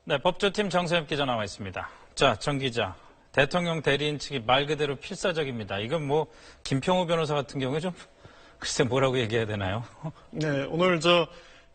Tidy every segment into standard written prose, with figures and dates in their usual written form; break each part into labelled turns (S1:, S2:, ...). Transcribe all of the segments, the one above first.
S1: 네, 법조팀 정세엽 기자 나와 있습니다. 자, 정 기자. 대통령 대리인 측이 말 그대로 필사적입니다. 이건 뭐 김평우 변호사 같은 경우에 좀 글쎄 뭐라고 얘기해야 되나요?
S2: 네, 오늘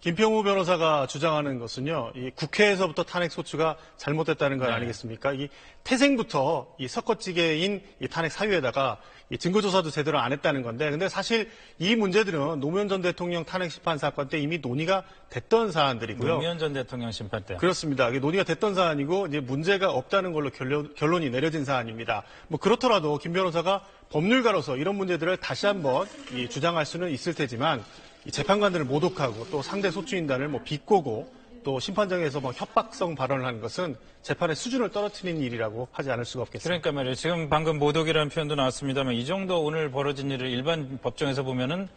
S2: 김평우 변호사가 주장하는 것은요, 이 국회에서부터 탄핵 소추가 잘못됐다는 건 아니겠습니까? 이 태생부터 이 섞어찌개인 이 탄핵 사유에다가 이 증거조사도 제대로 안 했다는 건데, 근데 사실 이 문제들은 노무현 전 대통령 탄핵 심판 사건 때 이미 논의가 됐던 사안들이고요.
S1: 노무현 전 대통령 심판 때.
S2: 그렇습니다. 이게 논의가 됐던 사안이고 이제 문제가 없다는 걸로 결론이 내려진 사안입니다. 뭐 그렇더라도 김 변호사가 법률가로서 이런 문제들을 다시 한번 주장할 수는 있을 테지만 이 재판관들을 모독하고 또 상대 소추인단을 비꼬고 또 심판정에서 협박성 발언을 하는 것은 재판의 수준을 떨어뜨리는 일이라고 하지 않을 수가 없겠습니다.
S1: 그러니까 말이에요. 지금 방금 모독이라는 표현도 나왔습니다만 이 정도 오늘 벌어진 일을 일반 법정에서 보면은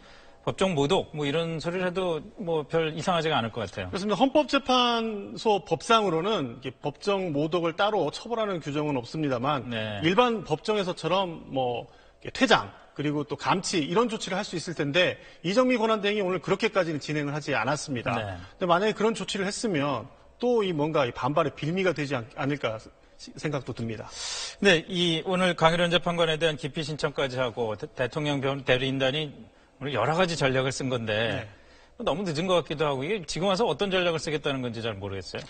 S1: 법정 모독 이런 소리를 해도 별 이상하지가 않을 것 같아요.
S2: 그렇습니다. 헌법재판소 법상으로는 법정 모독을 따로 처벌하는 규정은 없습니다만
S1: 네.
S2: 일반 법정에서처럼 퇴장 그리고 또 감치 이런 조치를 할 수 있을 텐데 이정미 권한대행이 오늘 그렇게까지는 진행을 하지 않았습니다.
S1: 네.
S2: 근데 만약에 그런 조치를 했으면 또 뭔가 반발의 빌미가 되지 않을까 생각도 듭니다.
S1: 네, 오늘 강일원 재판관에 대한 기피 신청까지 하고 대통령 대리인단이 오늘 여러 가지 전략을 쓴 건데 너무 늦은 것 같기도 하고 이게 지금 와서 어떤 전략을 쓰겠다는 건지 잘 모르겠어요.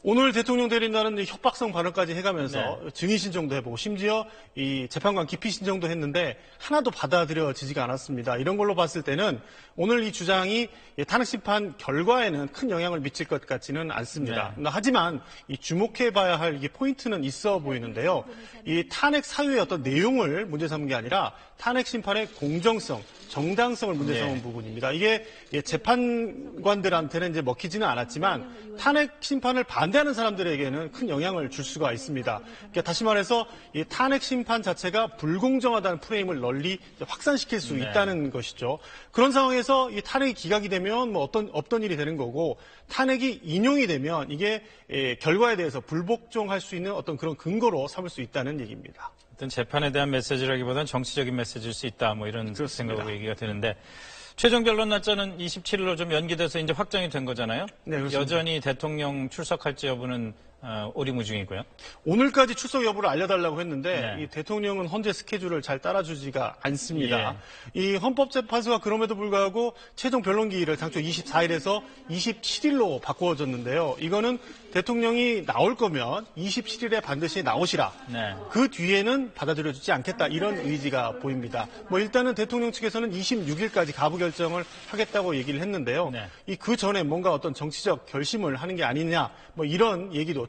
S2: 오늘 대통령 대리인단은 협박성 발언까지 해가면서 증인 신청도 해보고 심지어 이 재판관 기피 신청도 했는데 하나도 받아들여지지가 않았습니다. 이런 걸로 봤을 때는 오늘 이 주장이 탄핵 심판 결과에는 큰 영향을 미칠 것 같지는 않습니다. 하지만 이 주목해봐야 할 포인트는 있어 보이는데요. 이 탄핵 사유의 어떤 내용을 문제 삼은 게 아니라 탄핵 심판의 공정성, 정당성을 문제 삼은 부분입니다. 이게 재판관들한테는 이제 먹히지는 않았지만 탄핵 심판을 반대하는 사람들에게는 큰 영향을 줄 수가 있습니다. 그러니까 다시 말해서 이 탄핵 심판 자체가 불공정하다는 프레임을 널리 확산시킬 수 있다는 것이죠. 그런 상황에서 이 탄핵이 기각이 되면 없던 일이 되는 거고 탄핵이 인용이 되면 이게 결과에 대해서 불복종할 수 있는 어떤 그런 근거로 삼을 수 있다는 얘기입니다.
S1: 어떤 재판에 대한 메시지라기보다는 정치적인 메시지일 수 있다 이런 생각으로 얘기가 되는데 최종 변론 날짜는 27일로 좀 연기돼서 이제 확정이 된 거잖아요.
S2: 네, 그렇습니다.
S1: 여전히 대통령 출석할지 여부는 오리무중이고요.
S2: 오늘까지 출석 여부를 알려달라고 했는데 이 대통령은 헌재 스케줄을 잘 따라주지가 않습니다. 이 헌법재판소가 그럼에도 불구하고 최종 변론기일을 당초 24일에서 27일로 바꾸어졌는데요. 이거는 대통령이 나올 거면 27일에 반드시 나오시라. 그 뒤에는 받아들여주지 않겠다. 이런 의지가 보입니다. 일단은 대통령 측에서는 26일까지 가부 결정을 하겠다고 얘기를 했는데요. 그 전에 뭔가 어떤 정치적 결심을 하는 게 아니냐. 이런 얘기도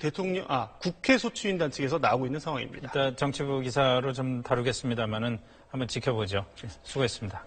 S2: 국회 소추인단 측에서 나오고 있는 상황입니다.
S1: 일단 정치부 기사로 좀 다루겠습니다만은 한번 지켜보죠. 수고했습니다.